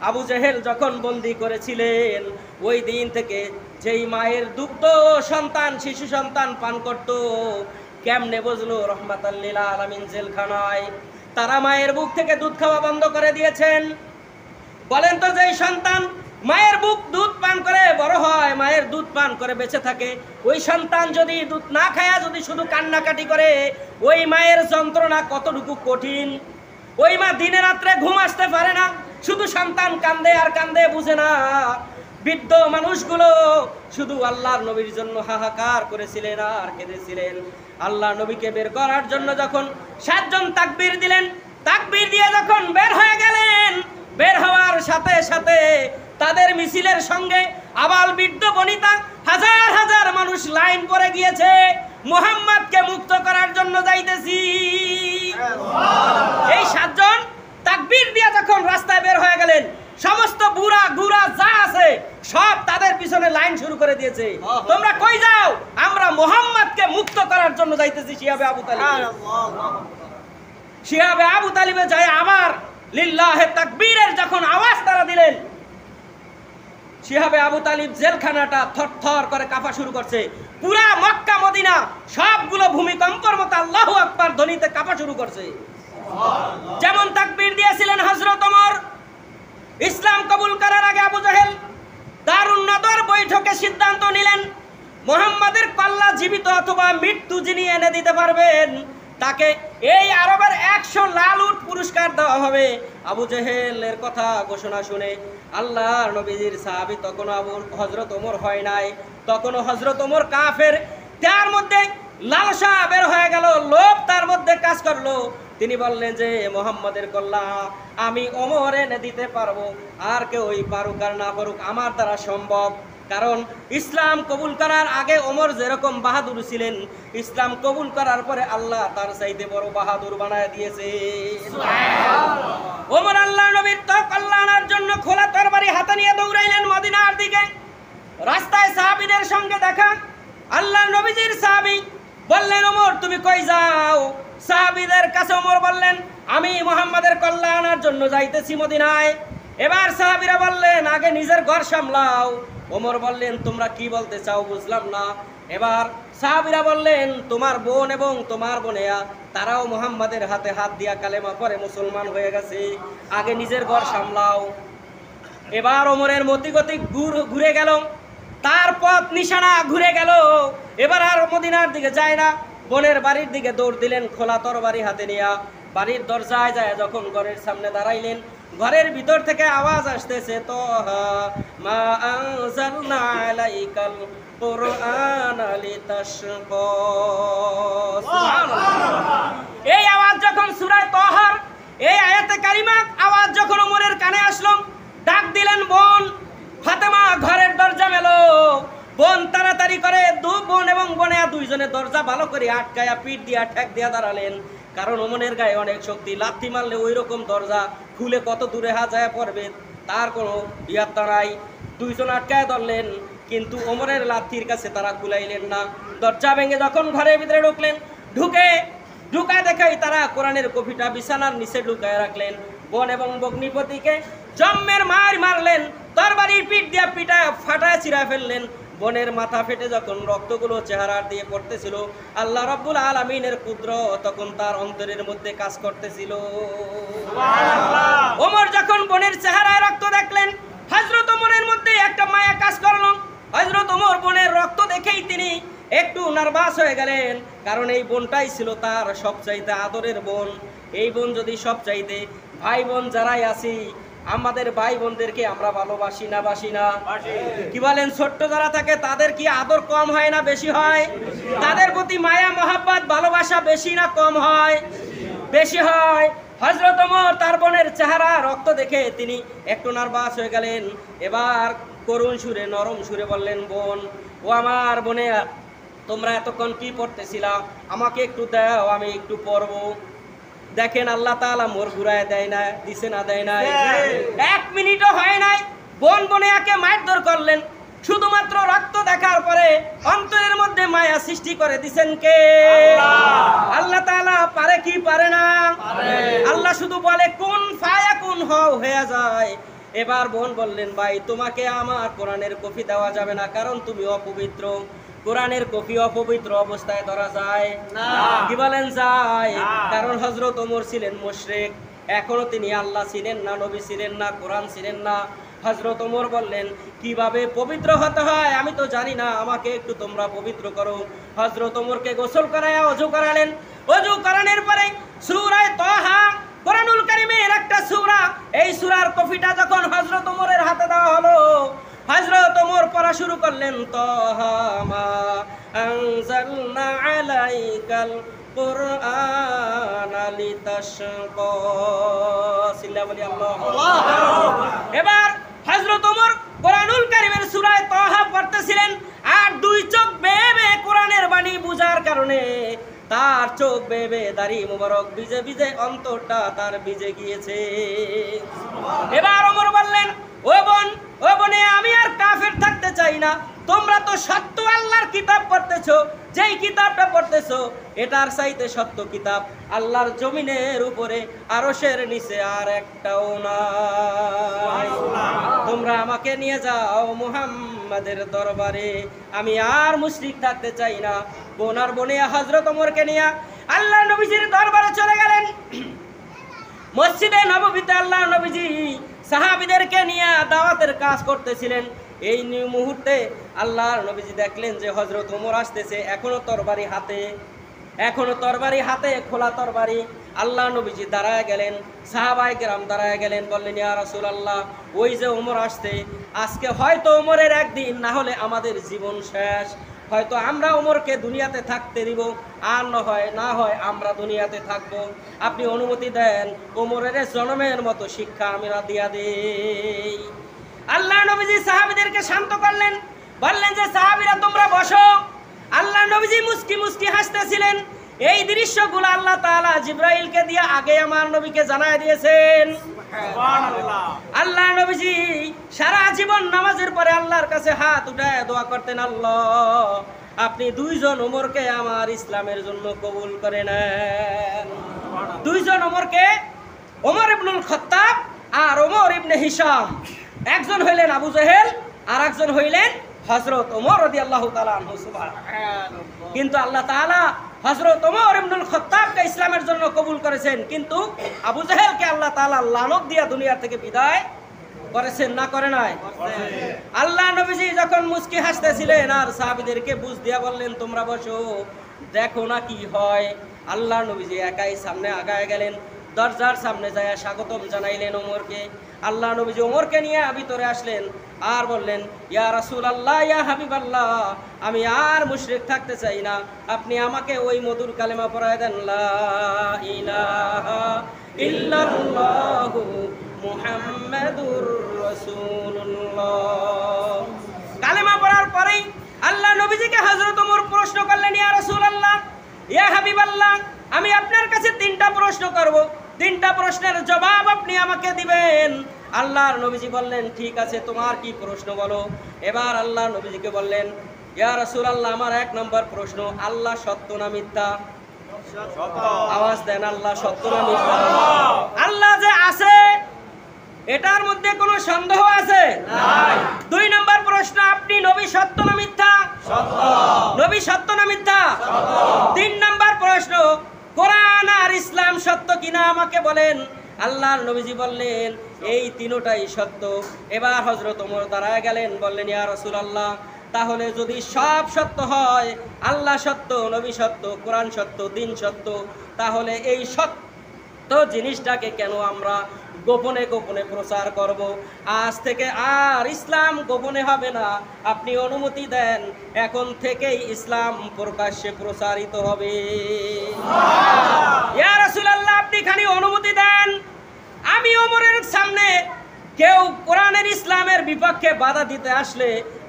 আবু জেহেল যখন বন্দী করেছিলেন, ওই দিন থেকে যেই মায়ের দুগ্ধ সন্তান, শিশু সন্তান পান করত, কেমনে বুঝলো রহমাতাল লিল আলামিন জেলখানায় তারা মায়ের বুক থেকে দুধ খাওয়া বন্ধ করে দিয়েছেন? বলেন তো, যেই সন্তান মায়ের বুক দুধ পান করে বড় হয়, মায়ের দুধ পান করে বেঁচে থাকে, ওই সন্তান যদি দুধ না খায়া যদি শুধু কান্নাকাটি করে, ওই মায়ের যন্ত্রণা কতটুকু কঠিন। ওই মা দিনে রাত্রে ঘুম আসতে পারে না, শুধু সন্তান কান্দে আর কান্দে, বুঝে না। বৃদ্ধ মানুষগুলো শুধু আল্লাহর নবীর জন্য হাহাকার করেছিলেন আর কেঁদেছিলেন। আল্লাহ নবীকে বের করার জন্য যখন 7 জন তাকবীর দিলেন, তাকবীর দিয়ে যখন বের হয়ে গেলেন, বের হওয়ার সাথে সাথে তাদের মিছিলের সঙ্গে আবাল বৃদ্ধ বনিতা হাজার হাজার মানুষ লাইন পড়ে গিয়েছে, মুহাম্মদকে মুক্ত করার জন্য যাইতেছি। এই 7 জন তাকবীর দিয়ে যখন রাস্তায় বের হয়ে গেলেন, সমস্ত বুড়া গুড়া যা আছে সব তাদের পিছনে লাইন শুরু করে দিয়েছে। তোমরা কই যাও? আমরা মুহাম্মদকে মুক্ত করার জন্য যাইতেছি শিহাবে আবু তালিব। শিহাবে আবু তালিবে যায় আবার লিল্লাহে তাকবীরের যখন আওয়াজ তারা দিলেন, শিহাবে আবু তালিব জেলখানাটা থরথর করে কাঁপা শুরু করছে। পুরা মক্কা মদিনা সবগুলো ভূমিকম্পের মতো আল্লাহু আকবার ধ্বনিতে কাঁপা শুরু করছে। যেমন তাকবীর দিয়েছিলেন হযরত ওমর, ইসলাম কবুল করার আগে আবু জাহেল দারুন নদর বৈঠকে সিদ্ধান্ত নিলেন মুহাম্মাদের কল্লা জীবিত অথবা মৃত্যু যিনি এনে দিতে পারবেন তাকে এই আরবের 100 লাল উট পুরস্কার দেওয়া হবে। আবু জেহেলের কথা ঘোষণা শুনে আল্লাহর নবীজির সাহাবী তখনও হযরত ওমর হয় নাই, তখনও হযরত ওমর কাফের। তার মধ্যে লালসা বের হয়ে গেল, লোভ তার মধ্যে কাজ করলো। তিনি বললেন যে মুহাম্মাদের কল্লা আমি ওমর এনে দিতে পারবো, আর কেউই পারুক আর না পারুক আমার দ্বারা সম্ভব। কারণ ইসলাম কবুল করার আগে ওমর যেরকম বাহাদুর ছিলেন, ইসলাম কবুল করার পরে আল্লাহ তার চাইতে বড় বাহাদুর বানায় দিয়েছে। ওমর আল্লাহর নবীর তো কল্যাণের জন্য খোলা তরবারি হাতে নিয়ে দৌড়াইলেন মদিনার দিকে। রাস্তায় সাহাবীদের সঙ্গে দেখা, আল্লাহর নবীজির সাহাবী বললেন ওমর তুমি কই যাও? সাহাবীদের কাছে ওমর বললেন আমি মুহাম্মাদের কল্যাণের জন্য যাইতেছি মদিনায়। এবার সাহাবীরা বললেন আগে নিজের ঘর সামলাও। ওমর বললেন তোমরা কি বলতে চাও বুঝলাম না। এবার সাহাবীরা বললেন তোমার বোন এবং তোমার বোনেয়া তারাও মুহাম্মাদের হাতে হাত দিয়া কালেমা পড়ে মুসলমান হয়ে গেছে, আগে নিজের ঘর সামলাও। এবার ওমরের মতিগতি ঘুরে গেল, তার পথ নিশানা ঘুরে গেল। এবার আর মদিনার দিকে যায় না, বোনের বাড়ির দিকে দৌড় দিলেন খোলা তরবারি হাতে নিয়া। বাড়ির দরজায় যায় যখন ঘরের সামনে দাঁড়াইলেন, ঘরের ভিতর থেকে আওয়াজ আসতেছে তোহা মা আনজালনা আলাইকাল কুরআনা লিতাশকা। সুবহানাল্লাহ। এই আওয়াজ যখন সূরা তোহার এই আয়াতে কারিমা আওয়াজ যখন ওমরের কানে আসলো, ডাক দিলেন বোন ফাতেমা ঘরের দরজা মেলো। বোন তাড়াতাড়ি করে বোন এবং বোনেয়া দুইজনে দরজা ভালো করে আটকায়া পিঠ দিয়া ঠেক দিয়া দাঁড়ালেন। কারণ ওমরের গায়ে অনেক শক্তি, লাথি মারলে ওই রকম দরজা খুলে কত দূরে হাজায় পড়বে তার কোনো ইয়াত্তা নাই। দুইজন আটকায় ধরলেন, কিন্তু ওমরের লাথির কাছে তারা কুলাইলেন না। দরজা ভেঙে যখন ঘরের ভিতরে ঢুকলেন, ঢুকায় দেখাই তারা কোরআনের কপিটা বিছানার নিচে ঢুকায় রাখলেন। বোন এবং ভগ্নিপতিকে জম্মের মার মারলেন, তরবারির পিঠ দিয়া পিটা ফাটায় চিরা ফেললেন। বোনের মাথা ফেটে যখন রক্তগুলো চেহারা দিয়ে পড়তেছিল, আল্লাহ রাব্বুল আলামিনের কুদরত তখন তার অন্তরের মধ্যে কাজ করতেছিল। সুবহানাল্লাহ। ওমর যখন বোনের চেহারায় রক্ত দেখলেন, হযরত ওমরের মধ্যে একটা মায়া কাজ করল। হযরত ওমর বোনের রক্ত দেখেই তিনি একটু নার্ভাস হয়ে গেলেন, কারণ এই বোনটাই ছিল তার সবচাইতে আদরের বোন। এই বোন যদি সবচাইতে ভাই বোন যারাই আছি আমাদের ভাই বোনদেরকে আমরা ভালোবাসি না বাসি না? কি বলেন? ছোট্ট যারা থাকে তাদের কি আদর কম হয় না বেশি হয়? তাদের প্রতি মায়া মহাব্বত ভালোবাসা বেশি না কম হয়? বেশি হয়। হযরত ওমর তার বোনের চেহারা রক্ত দেখে তিনি একটু নার্ভাস হয়ে গেলেন। এবার করুণ সুরে নরম সুরে বললেন বোন, ও আমার বোনে তোমরা এতক্ষণ কি পড়তেছিলা? আমাকে একটু দাও, আমি একটু পড়বো। দেখেন আল্লাহ তাআলা মোর ঘুরায় দেয় না, দিছে না দেয় নাই, 1 মিনিটও হয় নাই বোন বোনেয়াকে মারধর করলেন। শুধুমাত্র রক্ত দেখার পরে অন্তরের মধ্যে মায়া সৃষ্টি করে দিবেন কে? আল্লাহ তাআলা। পারে কি পারে না? আল্লাহ শুধু বলে কুন ফায়াকুন হও, হয়ে যায়। এবার বোন বললেন ভাই তোমাকে আমার কোরআনের কপি দেওয়া যাবে না, কারণ তুমি অপবিত্র। কোরআনের কপি অপবিত্র অবস্থায় ধরা যায় না। কি বলেন? যায়। কারণ হযরত ওমর ছিলেন মুশরিক, এখনো তিনি আল্লাহ ছিলেন না, নবী ছিলেন না, কোরআন ছিলেন না। হযরত ওমর বললেন কিভাবে পবিত্র হতে হয় আমি তো জানি না, আমাকে একটু তোমরা পবিত্র করো। হযরত ওমরকে গোসল করায়া ওযু করালেন। ওযু করানোর পরে সূরা তাহা কোরআনুল কারীমের একটা সূরা, এই সূরার কপিটা যখন হযরত ওমরের হাতে দেওয়া হলো, হযরত ওমর পড়া শুরু করলেন তাহা মা আনজালনা আলাইকাল কুরআনা লিতাশকা। সিল্লা বলি আল্লাহু আকবার। এবার হযরত ওমর কোরআনুল কারীমের সূরা তাহা পড়তেছিলেন, আর দুই চোখ বেয়ে কোরআনের বাণী বুঝার কারণে তার চোখ বেয়ে দাড়ি মোবারক ভিজে ভিজে অন্তরটা তার ভিজে গিয়েছে। এবার ওমর বললেন ও বোনে আমি আর কাফের থাকতে চাই না, তোমরা তো সত্য আল্লাহর কিতাব পড়তেছো, যেই কিতাবটা পড়তেছো এটার চাইতে সত্য কিতাব আল্লাহর জমিনের উপরে আরশের নিচে আর একটাও নাই। তোমরা আমাকে নিয়ে যাও মুহাম্মাদের দরবারে, আমি আর মুশরিক থাকতে চাই না। বোনার বনিয়া হযরত ওমরকে নিয়ে আল্লাহর নবীজির দরবারে চলে গেলেন। মসজিদে নববীতে আল্লাহর নবীজি সাহাবীদেরকে নিয়ে দাওয়াতের কাজ করতেছিলেন। এই মুহূর্তে আল্লাহর নবীজি দেখলেন যে হযরত ওমর আসতেছে, এখনো তরবারি হাতে, খোলা তরবারি। আল্লাহ নবীজি দাঁড়ায় গেলেন, সাহাবায়ে কেরাম দাঁড়ায় গেলেন, বললেন ইয়া রাসূলুল্লাহ, ওই যে ওমর আসছে, আজকে হয়তো ওমরের একদিন, না হলে আমাদের জীবন শেষ। হয়তো আমরা ওমরকে দুনিয়াতে থাকতে দিব, আর না হয় আমরা দুনিয়াতে থাকব। আপনি অনুমতি দেন, ওমরের জনমের মতো শিক্ষা আমরা দিয়া দেই। আল্লাহ নবীজি সাহাবীদেরকে শান্ত করলেন, বললেন যে সাহাবীরা তোমরা বসো। আল্লাহ নবীজি মুস্কি মুস্কি হাসতেছিলেন। এই দৃশ্যগুলো আল্লাহ তাআলা জিবরাইলকে দিয়ে আগে আমার নবীকে জানায় দিয়েছেন। সুবহানাল্লাহ। আল্লাহ নবীজি সারা জীবন নামাজের পরে আল্লাহর কাছে হাত উঠায় দোয়া করতেন, আল্লাহ আপনি দুইজন ওমরকে আমার ইসলামের জন্য কবুল করে নেন। দুইজন ওমরকে, ওমর ইবনুল খাত্তাব আর ওমর ইবনে হিশাম। একজন হইলেন আবু জেহেল আর একজন হইলেন হযরত ওমর রাদিয়াল্লাহু তাআলা আনহু। সুবহানাল্লাহ। কিন্তু আল্লাহ তাআলা হযরত ওমর ইবনুল খাত্তাবকে ইসলামের জন্য কবুল করেছেন, কিন্তু আবু জেহেলকে আল্লাহ তাআলা লানত দিয়া দুনিয়া থেকে বিদায় করেছেন, না করে নাই? আল্লাহ নবীজি যখন মুস্কি হাসতেছিলেন আর সাহাবীদেরকে বুঝ দিয়া বললেন তোমরা বসো, দেখো না কি হয়। আল্লাহ নবীজি একাই সামনে আগায় গেলেন, দরজার সামনে যায় স্বাগতম জানাইলেন ওমরকে। আল্লাহ নবীজি ওমরকে নিয়ে ভিতরে আসলেন আর বললেন, ইয়া রাসূলুল্লাহ, ইয়া হাবিবাল্লাহ, আমি আর মুশরিক থাকতে চাই না, আপনি আমাকে ওই মধুর কালেমা পড়ায় দেন, লা ইলাহা ইল্লাল্লাহু মুহাম্মাদুর রাসূলুল্লাহ। কালেমা পড়ার পরেই আল্লাহ নবীজিকে হযরত ওমর প্রশ্ন করলেন, ইয়া রাসূলুল্লাহ, ইয়া হাবিবাল্লাহ, আমি আপনার কাছে তিনটা প্রশ্ন করব, তিনটা প্রশ্নের জবাব আপনি আমাকে দিবেন। আল্লাহর নবীজি বললেন, ঠিক আছে, তোমার কি প্রশ্ন বলো। এবার আল্লাহ নবীজিকে বললেন, ইয়া রাসূলুল্লাহ, আমার এক নম্বর প্রশ্ন, আল্লাহ সত্য না মিথ্যা? আওয়াজ দেন, আল্লাহ সত্য না মিথ্যা? আল্লাহ যে আছে এটার মধ্যে কোনো সন্দেহ আছে? নাই। দুই নম্বর প্রশ্ন, আপনি নবী সত্য না মিথ্যা? সত্য। নবী সত্য না মিথ্যা? সত্য। তিন নম্বর প্রশ্ন, কোরআন আর ইসলাম সত্য কিনা আমাকে বলেন। আল্লাহর নবীজি বললেন, এই তিনটাই সত্য। এবার হযরত ওমর দাঁড়ায় গেলেন, বললেন, ইয়া রাসূলুল্লাহ, তাহলে যদি সব সত্য হয়, আল্লাহ সত্য, নবী সত্য, কোরআন সত্য, দ্বীন সত্য, তাহলে এই সত্য জিনিসটাকে কেন আমরা গোপনে গোপনে প্রচার করব? আজ থেকে আর ইসলাম গোপনে হবে না। আপনি অনুমতি দেন, এখন থেকেই ইসলাম প্রকাশ্যে প্রচারিত হবে। ইয়া রাসূলুল্লাহ, আপনি খালি অনুমতি দেন, আমি ওমরের সামনে কেউ কোরআনের ইসলামের বিপক্ষে বাধা দিতে আসলে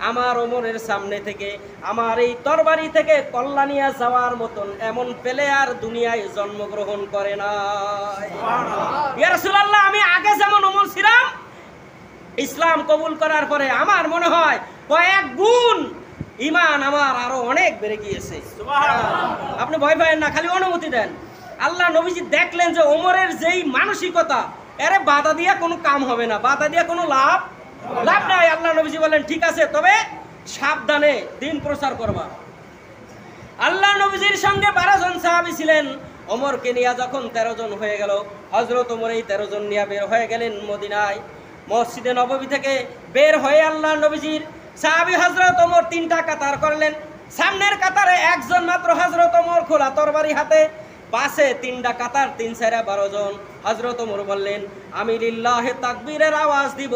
আমার ওমরের সামনে থেকে, আমার এই তরবারি থেকে কল্লা নিয়ে যাওয়ার মতন এমন প্লেয়ার দুনিয়ায় জন্মগ্রহণ করে না। ইয়া রাসূলুল্লাহ, আমি আগে যেমন ওমর ছিলাম, ইসলাম কবুল করার পরে আমার মনে হয় কয়েক গুণ ঈমান আমার আরো অনেক বেড়ে গিয়েছে। আপনি ভয় পাবেন না, খালি অনুমতি দেন। আল্লাহ নবীজি দেখলেন যে ওমরের যেই মানসিকতা, এরে বাধা দিয়া কোনো কাম হবে না, বাধা দিয়া কোনো লাভ নাই। আল্লাহ নবীজি বলেন, ঠিক আছে, তবে সাবধানে দ্বীন প্রচার করবা। আল্লাহ নবীজির সঙ্গে 12 জন সাহাবী ছিলেন। ওমরকে নিয়ে যখন 13 জন হয়ে গেল, হযরত ওমর এই 13 জন নিয়ে বের হয়ে গেলেন মদিনায়। মসজিদে নববী থেকে বের হয়ে আল্লাহ নবীজির সাহাবী হযরত ওমর 3টা কাতার করলেন। সামনের কাতারে একজন মাত্র হযরত ওমর, খোলা তরবারি হাতে। পাশে 3টা কাতার, 3 4 12 জন। হযরত ওমর বললেন, আমি লিল্লাহি তাকবীরের আওয়াজ দিব,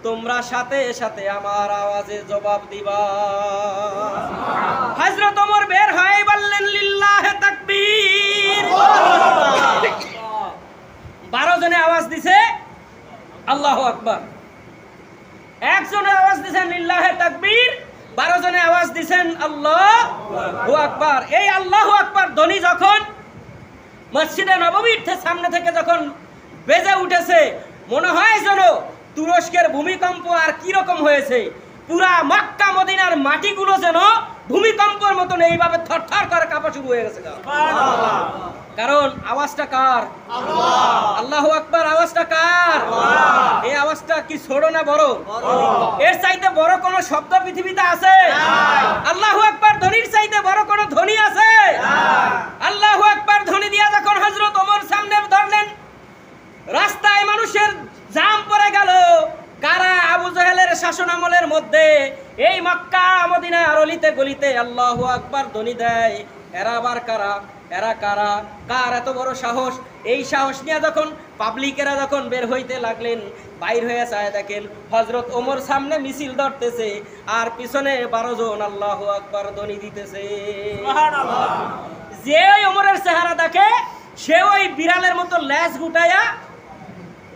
তোমরা সাথে সাথে আমার আওয়াজে জবাব দিবা। হযরত ওমর বের হয়ে বললেন, লিল্লাহি তাকবীর। 12 জনে আওয়াজ দিছে আল্লাহু আকবার। একজনে আওয়াজ দিছেন লিল্লাহি তাকবীর, 12 জনে আওয়াজ দিছেন আল্লাহু আকবার। এই আল্লাহু আকবার ধ্বনি যখন মসজিদে নববীর সামনে থেকে যখন বেজে উঠেছে, মনে হয় যেন তুরস্কের ভূমিকম্প আর কি রকম হয়েছে। পুরা মক্কা মদিনার মাটিগুলো যেন ভূমিকম্পের মতন এইভাবে থরথর করে কাঁপা শুরু হয়ে গেছে। কারণ আওয়াজটা কার? আল্লাহু আকবার। আওয়াজটা কার? এই আওয়াজটা কি ছোট না বড়? এর চাইতে বড় কোন শব্দ পৃথিবীতে আছে? আল্লাহু আকবার ধ্বনির চাইতে বড় কোন ধ্বনি আছে? আল্লাহু আকবার ধ্বনি দিয়া যখন হযরত ওমর সামনে ধরলেন, রাস্তায় মানুষের জাম পড়ে গেল। কারা? আবু জাহেলের শাসন আমলের মধ্যে এই মক্কা মদিনার অলিতে গলিতে আল্লাহু আকবার ধ্বনি দেয়। এরা আবার কারা? এরা কারা? কার এত বড় সাহস? এই সাহস নিয়ে যখন পাবলিকেরা যখন বের হইতে লাগলেন, বাইর হয়ে চায় দেখেন হযরত ওমর সামনে মিছিল ধরতেছে আর পিছনে 12 জন আল্লাহু আকবার ধ্বনি দিতেছে। সুবহানাল্লাহ। যে ওমরের চেহারা দেখে সে ওই বিড়ালের মতো লেজ গুটায়া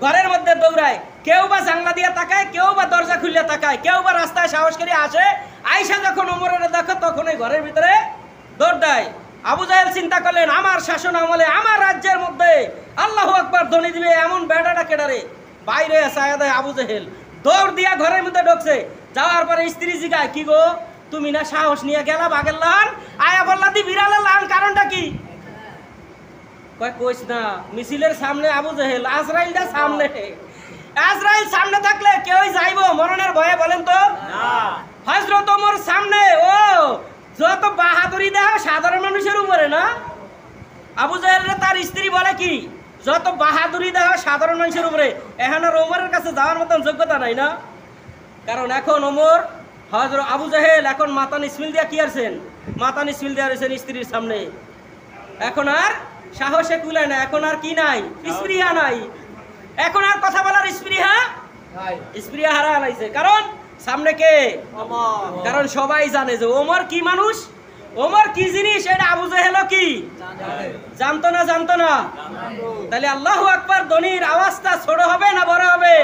ঘরের মধ্যে দৌড়ায়, কেউ বা জানলা দিয়ে তাকায়, কেউ বা দরজা খুলে তাকায়, কেউ বা রাস্তায় সাহস করে আসে। আয়েশা যখন ওমরের দেখে তখন ওই ঘরের ভিতরে দৌড় দেয়। আবু জাহেল চিন্তা করলেন, আমার শাসন আমলে আমার রাজ্যের মধ্যে আল্লাহু আকবার ধ্বনি দিবে এমন বেড়াটা কেডারে? বাইরে ছায়া দেয় আবু জাহেল, দৌড় দিয়া ঘরের মধ্যে ঢুকছে। যাওয়ার পরে স্ত্রী জিগায়, কি গো তুমি না সাহস নিয়ে গেলা বাগের লান, আয়া বললা দি বিড়ালের লান, কারণটা কি? কয় কইস না, মিছিলের সামনে আবু জাহেল, আজরাইলটা সামনে। আজরাইল সামনে থাকলে কেউই যাইবো মরণের ভয়ে? বলেন তো না। হযরত ওমর সামনে, ও যত বাহাদুরি দেয় সাধারণ মানুষের উপরে না? আবু জাহেল তার স্ত্রী বলে কি, যত বাহাদুরি দেয় সাধারণ মানুষের উপরে। এখন আর ওমরের কাছে যাওয়ার মতন যোগ্যতা নাই না? কারণ এখন ওমর হযরত আবু জাহেল এখন মাথা নিসমিল দিয়া কি আছেন? মাথা নিসমিল দিয়া রয়েছেন স্ত্রীর সামনে। এখন আর সাহসে কুলায় না, এখন আর কি নাই? স্পৃহা নাই। এখন আর কথা বলার স্পৃহা স্পৃহা হারা লাইছে। কারণ সামনে কে? কারণ সবাই জানে যে ওমর কি মানুষ, ওমর কি জিনিস, এটা আবু জাহেল কি জানতো না? জানতো না? তাহলে আল্লাহু আকবার ধ্বনির আওয়াজটা ছোট হবে না বড় হবে?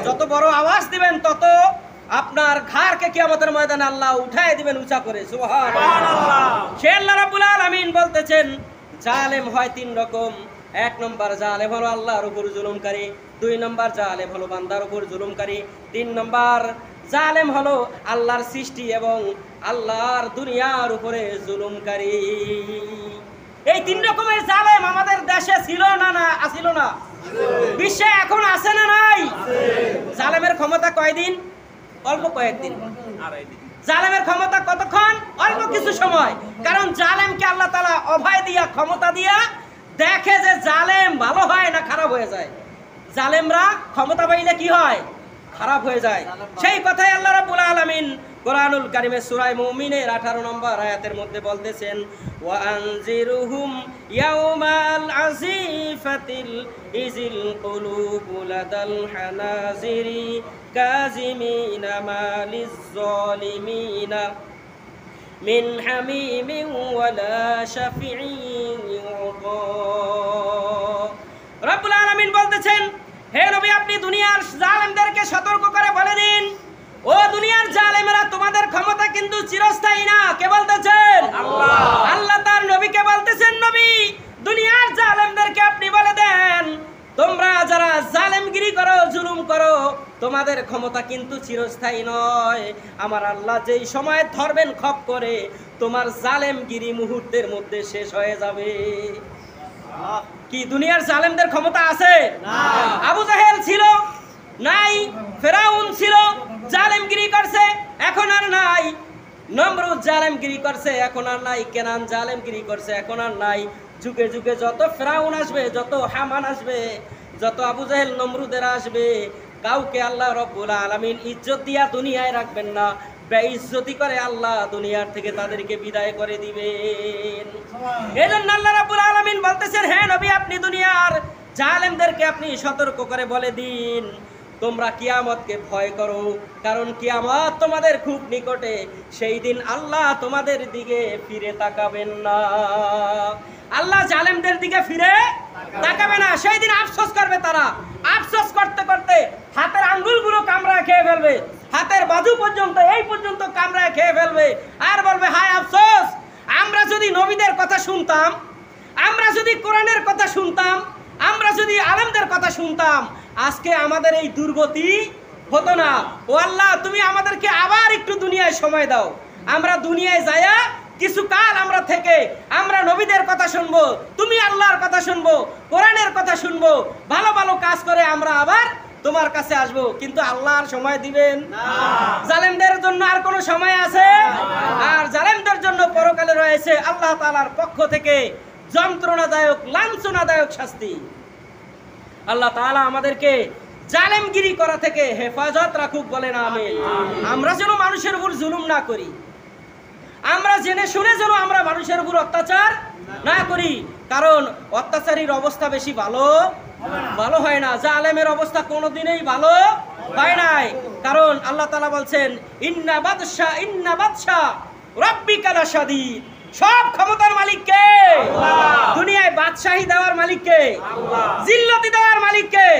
যত বড় আওয়াজ দিবেন তত আপনার ঘাড়কে কিয়ামতের ময়দানে আল্লাহ উঠায় দিবেন উঁচা করে। সুবহানাল্লাহ। সে আল্লাহ রাব্বুল আলামিন বলতেছেন, জালেম হয় 3 রকম। 1 নম্বর জালেম হলো আল্লাহর উপর জুলুমকারী, 2 নম্বর জালেম হলো বান্দার উপর জুলুমকারী, 3 নম্বর জালেম হলো আল্লাহর সৃষ্টি এবং আল্লাহর দুনিয়ার উপরে জুলুমকারী। এই 3 রকমের জালেম আমাদের দেশে ছিল না? না আছিল না? বিশ্বে এখন আছে না নাই? জালেমের ক্ষমতা কয়দিন? অল্প কয়েকদিন। জালেমের ক্ষমতা কতক্ষণ? অল্প কিছু সময়। কারণ জালেমকে আল্লাহ তাআলা অভয় দিয়া, ক্ষমতা দিয়া দেখে যে জালেম ভালো হয় না খারাপ হয়ে যায়। জালেমরা ক্ষমতা পাইলে কি হয়? খারাপ হয়ে যায়। সেই কথাই আল্লাহ রাব্বুল আলামিন কোরআনুল কারীমে সূরা মুমিনের 18 নম্বর আয়াতের মধ্যে বলতেছেন, ওয়া আনজিরুহুম ইয়াউমাল আজিফাতিল ইজিল কুলুবু লাদাল হানাজিরি কাযিমিনা মালিজ যালিমিনা মিন হামিমিন ওয়ালা শাফিঈন ইউতা। রব্বুল আলামিন বলতেছেন, হে নবী আপনি দুনিয়ার জালেমদেরকে সতর্ক করে বলে দিন, ও দুনিয়ার জালেমেরা তোমাদের ক্ষমতা কিন্তু চিরস্থায়ী না। কে বলতেছেন? আল্লাহ। আল্লাহ তার নবীকে বলতেছেন, নবী দুনিয়ার জালেমদেরকে আপনি বলে দেন, তোমরা যারা জালেমগিরি করো, জুলুম করো, তোমাদের ক্ষমতা কিন্তু চিরস্থায়ী নয়। আমার আল্লাহ যেই সময় ধরবেন খপ করে, তোমার জালেমগিরি মুহূর্তের মধ্যে শেষ হয়ে যাবে। কি দুনিয়ার জালেমদের ক্ষমতা আছে? না। আবু জাহেল ছিল নাই, ফেরাউন ছিল, জালেমগিরি করছে, এখন আর নাই। নমরুদ জালেমগিরি করছে, এখন আর নাই। কেনান জালেমগিরি করছে, এখন আর নাই। যুগে যুগে যত ফেরাউন আসবে, যত হামান আসবে, যত আবু জাহেল নমরুদের আসবে, কাউকে আল্লাহ রব্বুল আলামিন ইজ্জত দিয়া দুনিয়ায় রাখবেন না, বেইজ্জতি করে আল্লাহ দুনিয়ার থেকে তাদেরকে বিদায় করে দিবেন। এজন্য আল্লাহ রাব্বুল আলামিন বলতেছেন, হে নবী আপনি দুনিয়ার জালেমদেরকে আপনি সতর্ক করে বলে দিন, তোমরা কিয়ামতকে ভয় করো, কারণ কিয়ামত তোমাদের খুব নিকটে। সেই দিন আল্লাহ তোমাদের দিকে ফিরে তাকাবেন না। আল্লাহ জালেমদের দিকে ফিরে তাকাবে না। সেই দিন আফসোস করবে তারা। আফসোস করতে করতে হাতের আঙ্গুলগুলো কামড়ায় খেয়ে ফেলবে, হাতের বাজু পর্যন্ত, এই পর্যন্ত কামড়ায় খেয়ে ফেলবে, আর বলবে হায় আফসোস, আমরা যদি নবীদের কথা শুনতাম, আমরা যদি কোরআনের কথা শুনতাম, আমরা যদি আলেমদের কথা শুনতাম, আজকে আমাদের এই দুর্গতি হতো না। ও আল্লাহ, তুমি আমাদেরকে আবার একটু দুনিয়ায় সময় দাও, আমরা দুনিয়ায় যায়া কিছু কাল আমরা থেকে আমরা নবীদের কথা শুনবো, তুমি আল্লাহর কথা শুনবো, কোরআনের কথা শুনবো, ভালো ভালো কাজ করে আমরা আবার তোমার কাছে আসবো। কিন্তু আল্লাহর সময় দিবেন না। জালেমদের জন্য আর কোনো সময় আছে? আর জালেমদের জন্য পরকালে রয়েছে আল্লাহ তাআলার পক্ষ থেকে যন্ত্রণাদায়ক, লাঞ্ছনাদায়ক শাস্তি। আল্লাহ তাআলা আমাদেরকে জালেমগিরি করা থেকে হেফাজত রাখুক, বলেন আমিন। আমরা যেন মানুষের উপর জুলুম না করি, আমরা জেনে শুনে যেন আমরা মানুষের উপর অত্যাচার না করি, কারণ অত্যাচারীর অবস্থা বেশি ভালো হয় না, জালেমের অবস্থা কোনোদিনই ভালো হয় নাই। কারণ আল্লাহ তাআলা বলছেন ইন্না বাদশা রাব্বিকা লাশাদীদ, সব ক্ষমতার মালিক কে? দুনিয়ায় বাদশাহী দেওয়ার মালিক কে? জিল্লতি দেওয়ার মালিক কে?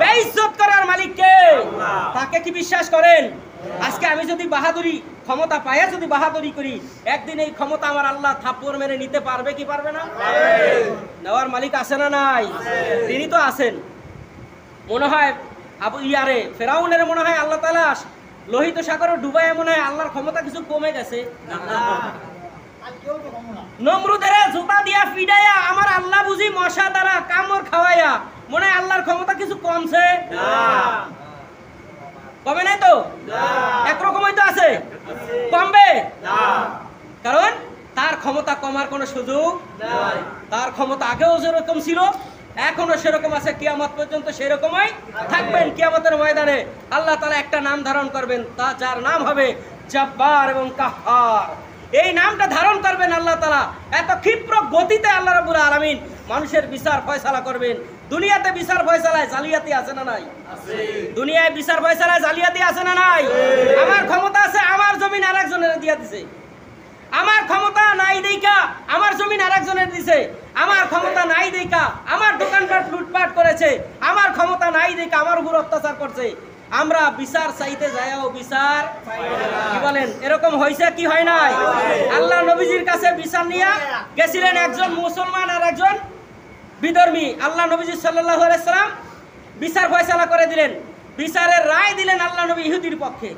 বেইজ্জত করার মালিক কে? তাকে কি বিশ্বাস করেন? আজকে আমি যদি বাহাদুরি ক্ষমতা পাইয়া যদি বাহাদুরি করি, একদিন এই ক্ষমতা আমার আল্লাহ থাপ্পড় মেরে নিতে পারবে কি পারবে না? নেওয়ার মালিক আছে না নাই? তিনি তো আছেন। মনে হয় ফেরাউনের মনে হয় আল্লাহ তাআলা লোহিত সাগরে ডুবাইয়া মনে হয় আল্লাহর ক্ষমতা কিছু কমে গেছে। নমরুদের জুতা দিয়া ফিডাইয়া আমার আল্লাহ বুঝি মশা দ্বারা কামড় খাওয়াইয়া মনে হয় আল্লাহর ক্ষমতা কিছু কমছে? কমে নাই তো, একরকমই তো আছে, কমবে? কারণ তার ক্ষমতা কমার কোনো সুযোগ নাই। তার ক্ষমতা আগেও যেরকম ছিল এখনো সেরকম আছে, কিয়ামত পর্যন্ত সেরকমই থাকবেন। কিয়ামতের ময়দানে আল্লাহ তাআলা একটা নাম ধারণ করবেন, তা যার নাম হবে জব্বার এবং কাহ্হার। এই নামটা ধারণ করবেন আল্লাহ তাআলা। এত ক্ষিপ্র গতিতে আল্লাহ রাব্বুল আলামিন মানুষের বিচার ফয়সালা করবেন। দুনিয়াতে বিচার ফয়সালায় জালিয়াতি আছে না নাই? আছে। দুনিয়ায় বিচার ফয়সালায় জালিয়াতি আছে না নাই? আমার ক্ষমতা আছে, আমার জমিন আরেকজনের দিয়া দিছে। আমার ক্ষমতা নাই দেইকা আমার জমিন আরেকজনের দিছে। আমার ক্ষমতা নাই দেইকা আমার দোকানপাট লুটপাট করেছে। আমার ক্ষমতা নাই দেইকা আমার উপর অত্যাচার করছে। আমরা বিচার চাইতে যাইও বিচার কি বলেন? এরকম হয়েছে কি হয় নাই? আল্লাহ নবীজির কাছে বিচার নিয়ে গেছিলেন একজন মুসলমান আর একজন বিধর্মী। আল্লাহ নবীজি সাল্লাল্লাহু আলাইহি সাল্লাম বিচার ফয়সালা করে দিলেন, বিচারের রায় দিলেন আল্লাহ নবী ইহুদির পক্ষে।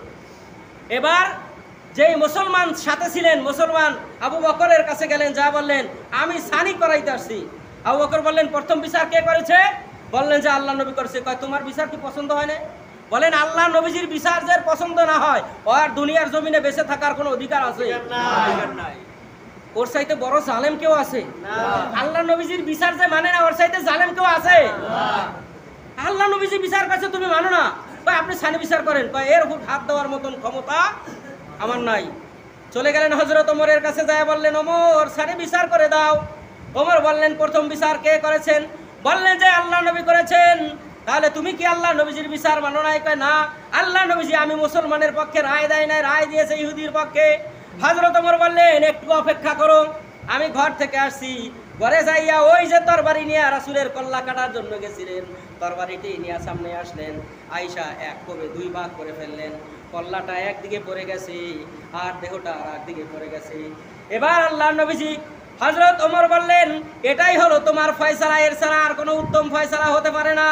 এবার যেই মুসলমান সাথে ছিলেন, মুসলমান আবু বকরের কাছে গেলেন, যা বললেন আমি সানি করাইতে আসছি। আবু বকর বললেন প্রথম বিচার কে করেছে? বললেন যে আল্লাহ নবী করেছে। কয় তোমার বিচার কি পছন্দ হয় না? বলেন আল্লাহ নবীজির বিচার যে পছন্দ না হয় আর দুনিয়ার জমিনে বেঁচে থাকার কোনো অধিকার আছে? ওর চাইতে বড় জালেম কেউ আছে? আল্লাহ নবীজির বিচার যে মানে না, ওর চাইতে জালেম কেউ আছে? আল্লাহ নবীজি বিচার করছে, তুমি মানো না? কয় আপনি সানি বিচার করেন। কয় এর উপর হাত দেওয়ার মতন ক্ষমতা আমার নাই। চলে গেলেন হযরত ওমরের কাছে, যায় বললেন ওমর সানি বিচার করে দাও। ওমর বললেন প্রথম বিচার কে করেছেন? বললেন যে আল্লাহ নবী করেছেন। তাহলে তুমি কি আল্লাহ নবীজির বিচার মানো নাই? কয় না, আল্লাহ নবীজি আমি মুসলমানের পক্ষে রায় দেয় নাই, রায় দিয়েছে ইহুদির পক্ষে। হযরত ওমর বললেন একটু অপেক্ষা করো, আমি ঘর থেকে আসছি। ঘরে যাইয়া ওই যে তরবারি নিয়ে রাসূলের কল্লা কাটার জন্য গেছিলেন, তরবারিটি নিয়ে সামনে আসলেন। আয়েশা এক কোবে দুই ভাগ করে ফেললেন, কল্লাটা একদিকে পড়ে গেছে আর দেহটা আরেকদিকে পড়ে গেছে। এবার আল্লাহ নবীজি হযরত ওমর বললেন এটাই হলো তোমার ফয়সালা, এর ছাড়া আর কোনো উত্তম ফয়সালা হতে পারে না।